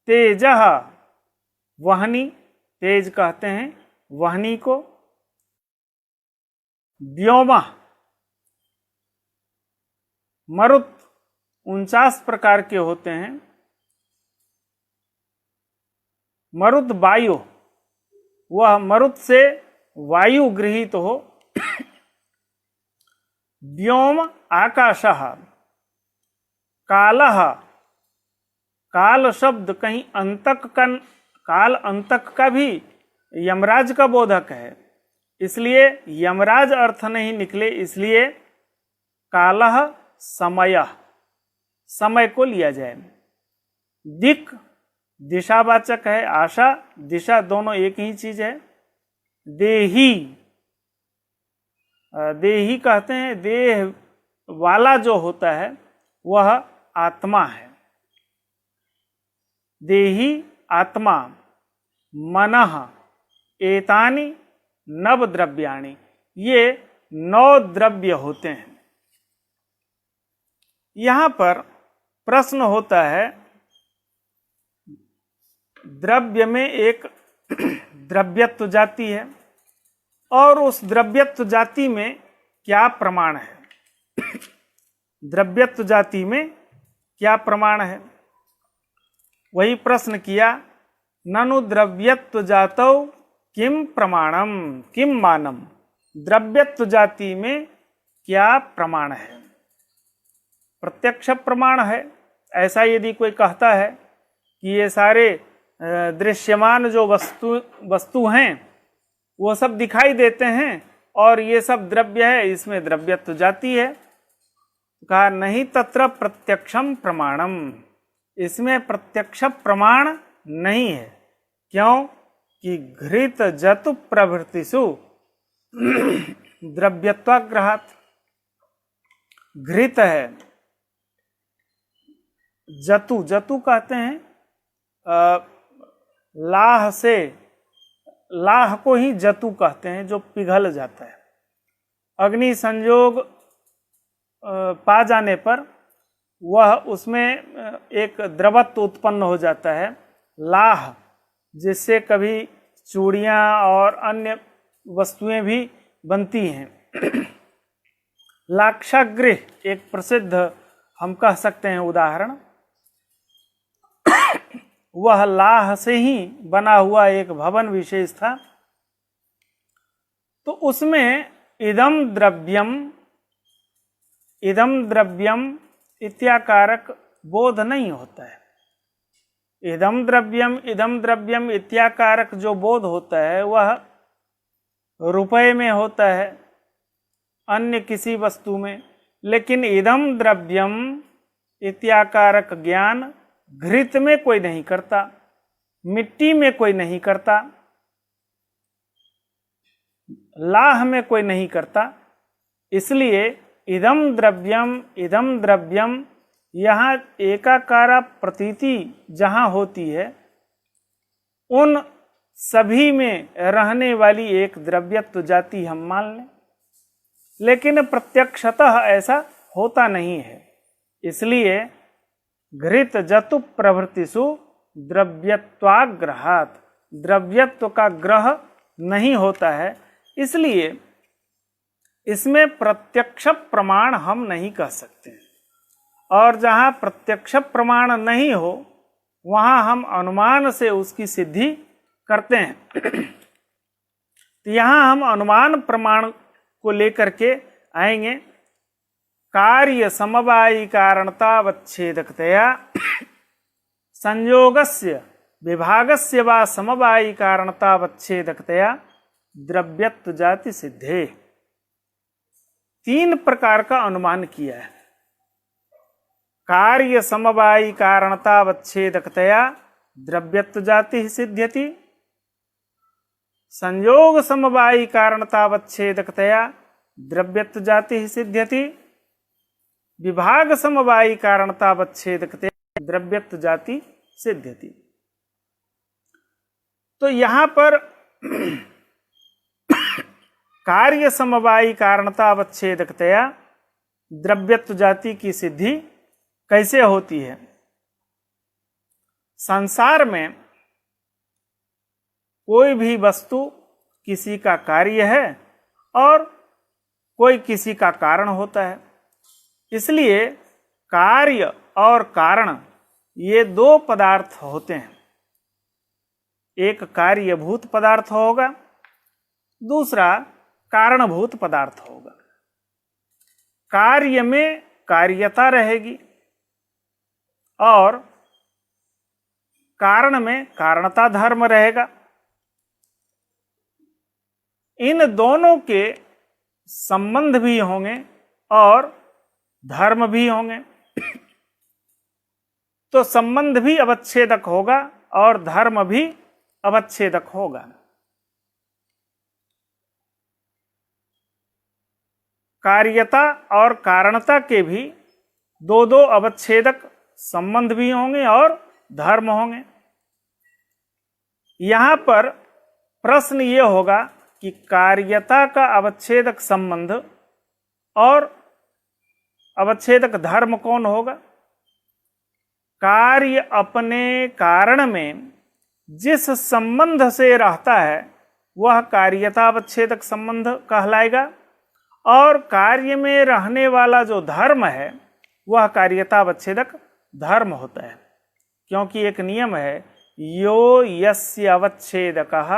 तेजः वहनी, तेज कहते हैं वहनी को। व्योम मरुत 49 प्रकार के होते हैं। मरुत वायु, वह मरुत से वायु गृहीत हो। व्योम आकाशः। कालः, काल शब्द कहीं अंतक का, काल अंतक का भी यमराज का बोधक है, इसलिए यमराज अर्थ नहीं निकले, इसलिए कालः समय, समय को लिया जाए। दिक् दिशावाचक है, आशा दिशा दोनों एक ही चीज है। देही, देही कहते हैं देह वाला जो होता है वह आत्मा है। देही आत्मा। मनः एतानि नव द्रव्याणि, ये 9 द्रव्य होते हैं। यहां पर प्रश्न होता है, द्रव्य में एक द्रव्यत्व जाति है और उस द्रव्यत्व जाति में क्या प्रमाण है? द्रव्यत्व जाति में क्या प्रमाण है? वही प्रश्न किया, ननु द्रव्यत्व जातौ किम प्रमाणम किम मानम, द्रव्यत्व जाति में क्या प्रमाण है? प्रत्यक्ष प्रमाण है। ऐसा यदि कोई कहता है कि ये सारे दृश्यमान जो वस्तु हैं वो सब दिखाई देते हैं और ये सब द्रव्य है, इसमें द्रव्यत्व जाति है, कहा नहीं तत्र प्रत्यक्षम प्रमाणम, इसमें प्रत्यक्ष प्रमाण नहीं है। क्यों? कि घृत जतु प्रभृतिषु द्रव्यत्वाग्रहात्, घृत है, जतु, जतु कहते हैं लाह से, लाह को ही जतु कहते हैं, जो पिघल जाता है। अग्नि संयोग पा जाने पर वह उसमें एक द्रवत्व उत्पन्न हो जाता है, लाह, जिससे कभी चूड़ियाँ और अन्य वस्तुएं भी बनती हैं। लाक्षागृह एक प्रसिद्ध हम कह सकते हैं उदाहरण, वह लाह से ही बना हुआ एक भवन विशेष था। तो उसमें इदम द्रव्यम इत्याकारक बोध नहीं होता है। इदम द्रव्यम इत्याकारक जो बोध होता है वह रुपए में होता है, अन्य किसी वस्तु में। लेकिन इदम द्रव्यम इत्याकारक ज्ञान घृत में कोई नहीं करता, मिट्टी में कोई नहीं करता, लाह में कोई नहीं करता। इसलिए इदम द्रव्यम यहाँ एकाकारा प्रतीति जहाँ होती है, उन सभी में रहने वाली एक द्रव्यत्व जाति हम मान लें, लेकिन प्रत्यक्षतः ऐसा होता नहीं है। इसलिए घृत जतु प्रभृतिषु द्रव्यत्वाग्रहात्, द्रव्यत्व का ग्रह नहीं होता है, इसलिए इसमें प्रत्यक्ष प्रमाण हम नहीं कह सकते। और जहाँ प्रत्यक्ष प्रमाण नहीं हो वहाँ हम अनुमान से उसकी सिद्धि करते हैं। तो यहाँ हम अनुमान प्रमाण को लेकर के आएंगे। कार्य समवायी कारणतावच्छेदकतया संयोगस्य विभागस्य वा समवायी कारणतावच्छेदकतया द्रव्यत्व जाति सिद्धे। 3 प्रकार का अनुमान किया है। कार्य समवायी कारणतावच्छेदकतया द्रव्यत्व जाति सिद्ध्यति, संयोग समवायी कारणतावच्छेदकतया द्रव्यत्व जाति सिद्ध्यति, विभाग समवायी कारणतावच्छेदकतया द्रव्यत्व जाति सिद्ध्यति। तो यहां पर कार्य समवायी कारणतावच्छेदकतया द्रव्यत्व जाति की सिद्धि कैसे होती है? संसार में कोई भी वस्तु किसी का कार्य है और कोई किसी का कारण होता है। इसलिए कार्य और कारण ये 2 पदार्थ होते हैं। एक कार्यभूत पदार्थ होगा, दूसरा कारणभूत पदार्थ होगा। कार्य में कार्यता रहेगी और कारण में कारणता धर्म रहेगा। इन दोनों के संबंध भी होंगे और धर्म भी होंगे। तो संबंध भी अवच्छेदक होगा और धर्म भी अवच्छेदक होगा। कार्यता और कारणता के भी 2 अवच्छेदक संबंध भी होंगे और धर्म होंगे। यहां पर प्रश्न ये होगा कि कार्यता का अवच्छेदक संबंध और अवच्छेदक धर्म कौन होगा? कार्य अपने कारण में जिस संबंध से रहता है वह कार्यता अवच्छेदक संबंध कहलाएगा, और कार्य में रहने वाला जो धर्म है वह कार्यता अवच्छेदक धर्म होता है। क्योंकि एक नियम है, यो यस्य अवच्छेदकः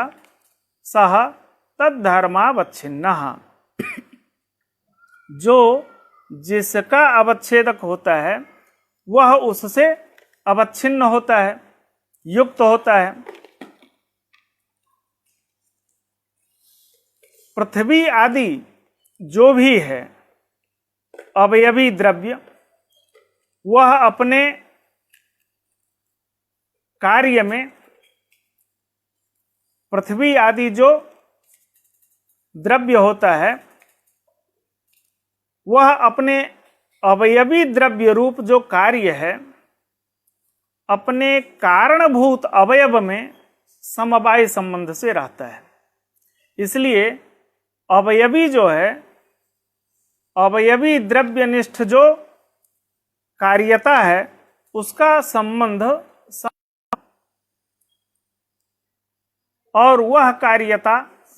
सः तद्धर्मावच्छिन्नः। जो जिसका अवच्छेदक होता है वह उससे अवच्छिन्न होता है, युक्त होता है। पृथ्वी आदि जो भी है अवयवी द्रव्य, वह अपने कार्य में, पृथ्वी आदि जो द्रव्य होता है वह अपने अवयवी द्रव्य रूप जो कार्य है अपने कारणभूत अवयव में समवाय संबंध से रहता है। इसलिए अवयवी जो है, अवयवी द्रव्यनिष्ठ जो कार्यता है उसका संबंध और वह कार्यता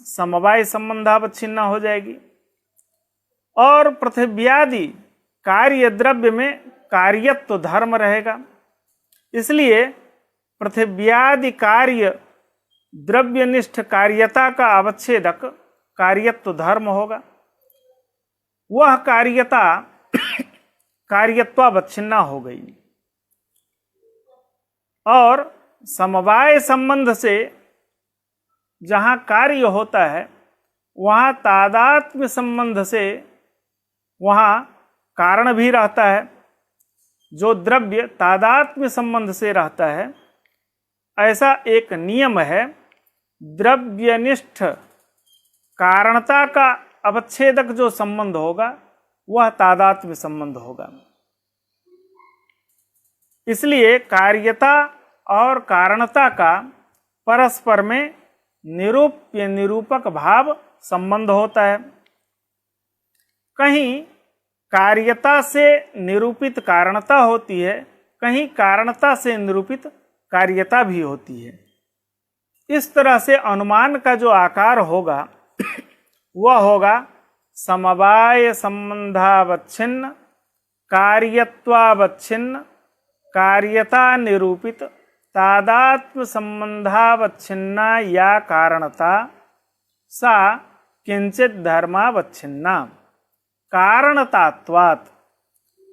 समवाय संबंधावच्छिन्न हो जाएगी। और पृथ्व्यादि कार्य द्रव्य में कार्यत्व धर्म रहेगा। इसलिए पृथ्व्यादि कार्य द्रव्यनिष्ठ कार्यता का अवच्छेदक कार्यत्व धर्म होगा। वह कार्यता कार्यत्वावच्छिन्ना हो गई। और समवाय संबंध से जहाँ कार्य होता है वहाँ तादात्म्य संबंध से वहाँ कारण भी रहता है। जो द्रव्य तादात्म्य संबंध से रहता है, ऐसा एक नियम है, द्रव्यनिष्ठ कारणता का अवच्छेदक जो संबंध होगा वह तादात्म्य संबंध होगा। इसलिए कार्यता और कारणता का परस्पर में निरूप्य निरूपक भाव संबंध होता है। कहीं कार्यता से निरूपित कारणता होती है, कहीं कारणता से निरूपित कार्यता भी होती है। इस तरह से अनुमान का जो आकार होगा वह होगा समवाय संबंधावच्छिन्न, कार्यत्वावच्छिन्न, कार्यता निरूपित, तादात्म्य संबंधावच्छिन्ना या कारणता सा किंचित धर्मावच्छिन्ना कारणतात्वात्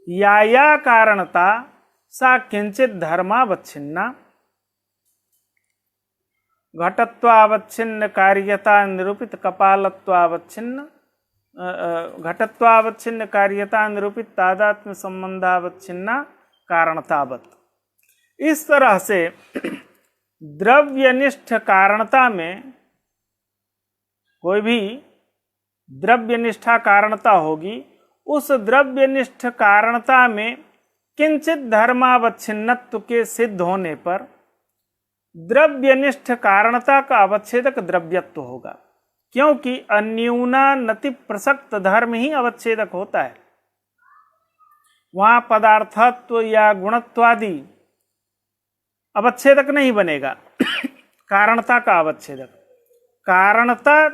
या कारणता सा किंचित धर्मावच्छिन्ना घटत्वावच्छिन्न कार्यता निरूपित कपालत्वावच्छिन्न घटत्वावच्छिन्न कार्यता निरूपित तादात्म्य संबंधावच्छिन्ना कारणतावत्। इस तरह से द्रव्यनिष्ठ कारणता में कोई भी द्रव्यनिष्ठा कारणता होगी, उस द्रव्यनिष्ठ कारणता में किंचित धर्मावच्छिन्नत्व के सिद्ध होने पर द्रव्यनिष्ठ कारणता का अवच्छेदक द्रव्यत्व होगा। क्योंकि अन्यूनानति प्रसक्त धर्म ही अवच्छेदक होता है। वहां पदार्थत्व या गुणत्वादि अवच्छेदक नहीं बनेगा। कारणता का अवच्छेदक, कारणता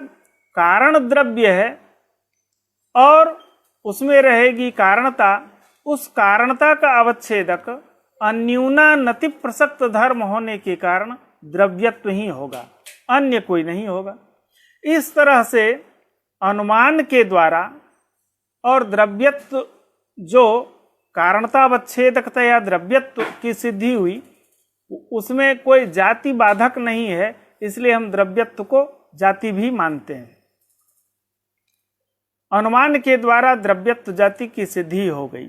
कारण द्रव्य है और उसमें रहेगी कारणता। उस कारणता का अवच्छेदक अन्यूनानति प्रसक्त धर्म होने के कारण द्रव्यत्व ही होगा, अन्य कोई नहीं होगा। इस तरह से अनुमान के द्वारा और द्रव्यत्व जो कारणतावच्छेदकता या द्रव्यत्व की सिद्धि हुई उसमें कोई जाति बाधक नहीं है, इसलिए हम द्रव्यत्व को जाति भी मानते हैं। अनुमान के द्वारा द्रव्यत्व जाति की सिद्धि हो गई।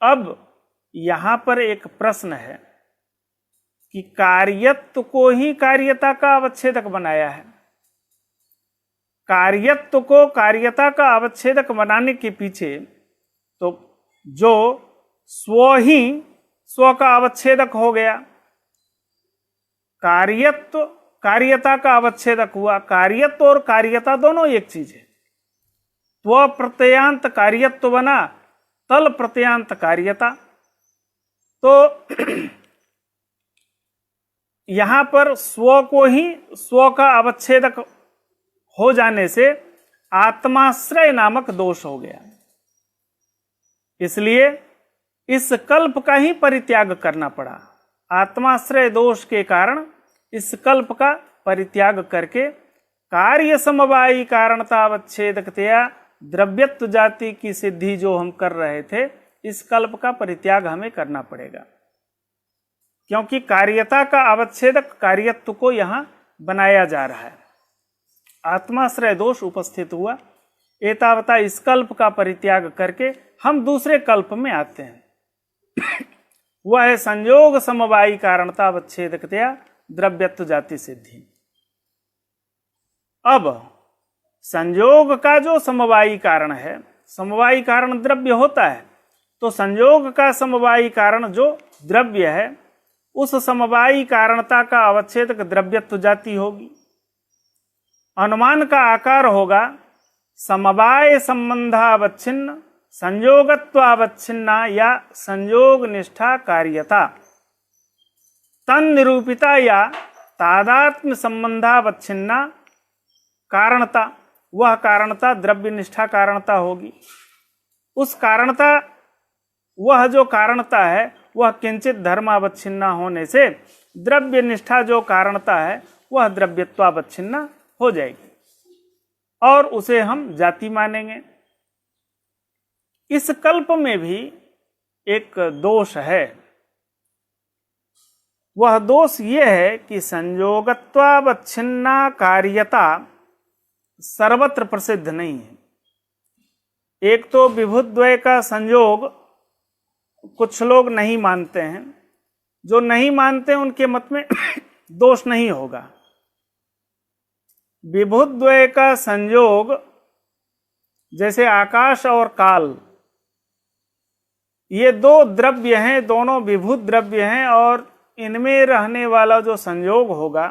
अब यहां पर एक प्रश्न है कि कार्यत्व को ही कार्यता का अवच्छेदक बनाया है। कार्यत्व को कार्यता का अवच्छेदक बनाने के पीछे तो जो स्व ही स्व का अवच्छेदक हो गया, कार्यत्व कार्यता का अवच्छेदक हुआ। कार्यत्व और कार्यता दोनों एक चीज है। त्व प्रत्ययांत कार्यत्व बना, तल प्रत्ययांत कार्यता। तो यहां पर स्व को ही स्व का अवच्छेदक हो जाने से आत्माश्रय नामक दोष हो गया। इसलिए इस कल्प का ही परित्याग करना पड़ा। आत्माश्रय दोष के कारण इस कल्प का परित्याग करके कार्य समवायी कारणतावच्छेदकतया द्रव्यत्व जाति की सिद्धि जो हम कर रहे थे, इस कल्प का परित्याग हमें करना पड़ेगा, क्योंकि कार्यता का अवच्छेदक कार्यत्व को यहां बनाया जा रहा है। आत्माश्रय दोष उपस्थित हुआ। एतावता इस कल्प का परित्याग करके हम दूसरे कल्प में आते हैं। वह है संयोग समवायी कारणतावच्छेदकतया द्रव्यत्व जाति सिद्धि। अब संयोग का जो समवायी कारण है, समवायी कारण द्रव्य होता है, तो संयोग का समवायी कारण जो द्रव्य है, उस समवायी कारणता का अवच्छेदक द्रव्यत्व जाति होगी। अनुमान का आकार होगा समवाय संबंधावच्छिन्न संयोगत्वावच्छिन्ना या संयोग निष्ठा कार्यता, तन निरूपिता या तादात्म्य संबंधावच्छिन्ना कारणता। वह कारणता द्रव्य निष्ठा कारणता होगी। उस कारणता, वह जो कारणता है वह किंचित धर्मावच्छिन्ना होने से द्रव्य निष्ठा जो कारणता है वह द्रव्यत्वावच्छिन्ना हो जाएगी और उसे हम जाति मानेंगे। इस कल्प में भी एक दोष है। वह दोष यह है कि संयोगत्वावच्छिन्ना कार्यता सर्वत्र प्रसिद्ध नहीं है। एक तो विभुद्वय का संयोग कुछ लोग नहीं मानते हैं। जो नहीं मानते उनके मत में दोष नहीं होगा। विभुद्वय का संयोग जैसे आकाश और काल, ये दो द्रव्य हैं, दोनों विभुत द्रव्य हैं, और इनमें रहने वाला जो संयोग होगा,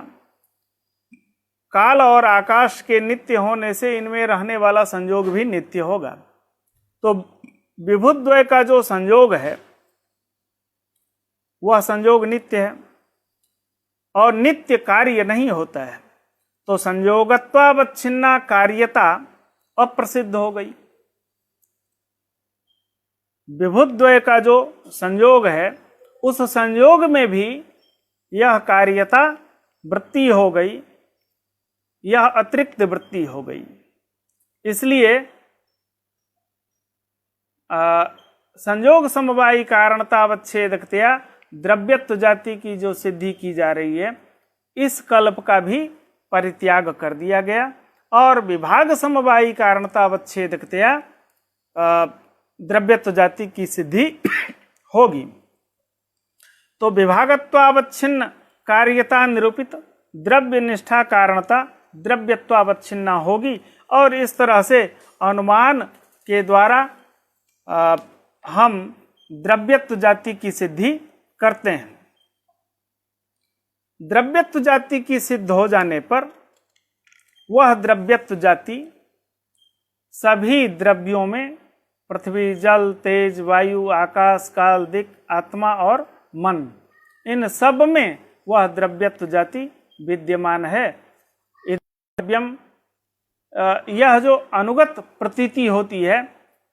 काल और आकाश के नित्य होने से इनमें रहने वाला संयोग भी नित्य होगा। तो विभुद्वय का जो संयोग है वह संयोग नित्य है और नित्य कार्य नहीं होता है। तो संयोगत्वावच्छिन्ना कार्यता अप्रसिद्ध हो गई। विभुद्वय का जो संयोग है उस संयोग में भी यह कार्यता वृत्ति हो गई, यह अतिरिक्त वृत्ति हो गई। इसलिए संयोग समवायी कारणतावच्छेदकतया द्रव्यत्व जाति की जो सिद्धि की जा रही है, इस कल्प का भी परित्याग कर दिया गया और विभाग समवायी कारणतावच्छेदकतया द्रव्यत्व जाति की सिद्धि होगी। तो विभागत्वावच्छिन्न कार्यता निरूपित द्रव्य निष्ठा कारणता द्रव्यत्वावच्छिन्ना होगी और इस तरह से अनुमान के द्वारा हम द्रव्यत्व जाति की सिद्धि करते हैं। द्रव्यत्व जाति की सिद्ध हो जाने पर वह द्रव्यत्व जाति सभी द्रव्यों में, पृथ्वी, जल, तेज, वायु, आकाश, काल, दिक्, आत्मा और मन, इन सब में वह द्रव्यत्व जाति विद्यमान है। द्रव्यम, यह जो अनुगत प्रतीति होती है,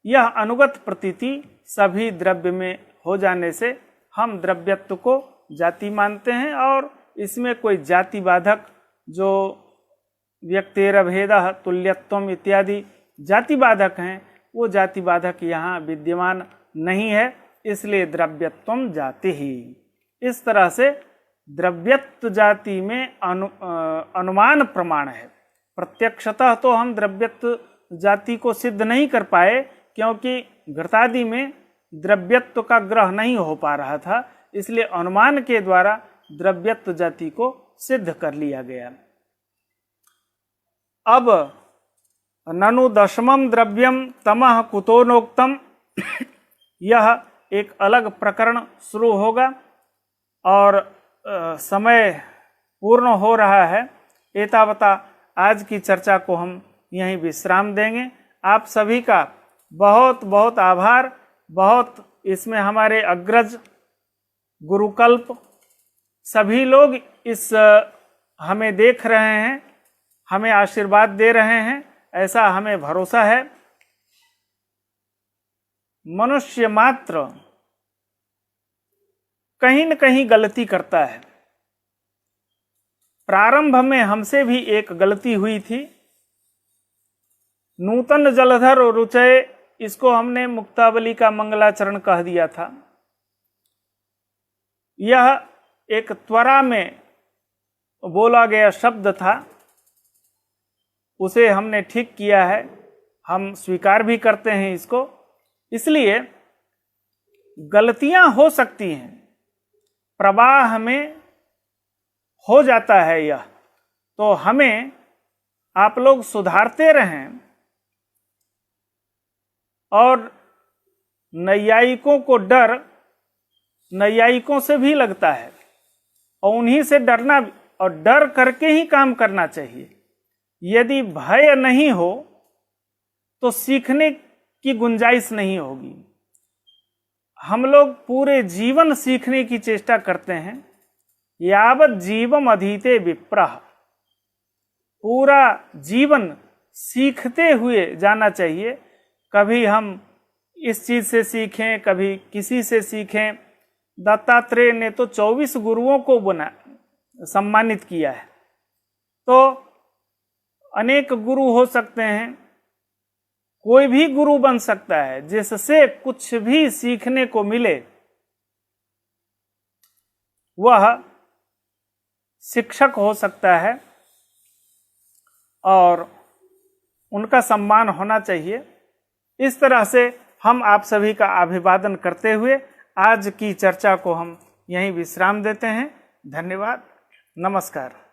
यह अनुगत प्रतीति सभी द्रव्य में हो जाने से हम द्रव्यत्व को जाति मानते हैं और इसमें कोई जाति बाधक, जो व्यक्तिरभेदः तुल्यत्वम इत्यादि जाति बाधक हैं, वो जाति बाधक यहाँ विद्यमान नहीं है। इसलिए द्रव्यत्वम जाति ही। इस तरह से द्रव्यत्व जाति में अनुमान प्रमाण है। प्रत्यक्षतः तो हम द्रव्यत्व जाति को सिद्ध नहीं कर पाए, क्योंकि घृतादि में द्रव्यत्व का ग्रह नहीं हो पा रहा था। इसलिए अनुमान के द्वारा द्रव्यत्व जाति को सिद्ध कर लिया गया। अब ननु दशमम द्रव्यम तमः कुतोनोक्तम, यह एक अलग प्रकरण शुरू होगा और समय पूर्ण हो रहा है। एतावता आज की चर्चा को हम यहीं विश्राम देंगे। आप सभी का बहुत बहुत आभार। बहुत इसमें हमारे अग्रज गुरुकल्प सभी लोग इस हमें देख रहे हैं, हमें आशीर्वाद दे रहे हैं, ऐसा हमें भरोसा है। मनुष्य मात्र कहीं न कहीं गलती करता है। प्रारंभ में हमसे भी एक गलती हुई थी। नूतन जलधर रुचय, इसको हमने मुक्तावली का मंगलाचरण कह दिया था। यह एक त्वरा में बोला गया शब्द था, उसे हमने ठीक किया है, हम स्वीकार भी करते हैं इसको। इसलिए गलतियां हो सकती हैं, प्रवाह में हो जाता है यह, तो हमें आप लोग सुधारते रहें। और नैयायिकों को डर नैयायिकों से भी लगता है, और उन्हीं से डरना और डर करके ही काम करना चाहिए। यदि भय नहीं हो तो सीखने की गुंजाइश नहीं होगी। हम लोग पूरे जीवन सीखने की चेष्टा करते हैं। यावत जीवम अधीते विप्रः, पूरा जीवन सीखते हुए जाना चाहिए। कभी हम इस चीज से सीखें, कभी किसी से सीखें। दत्तात्रेय ने तो 24 गुरुओं को सम्मानित किया है। तो अनेक गुरु हो सकते हैं, कोई भी गुरु बन सकता है जिससे कुछ भी सीखने को मिले, वह शिक्षक हो सकता है और उनका सम्मान होना चाहिए। इस तरह से हम आप सभी का अभिवादन करते हुए आज की चर्चा को हम यहीं विश्राम देते हैं। धन्यवाद, नमस्कार।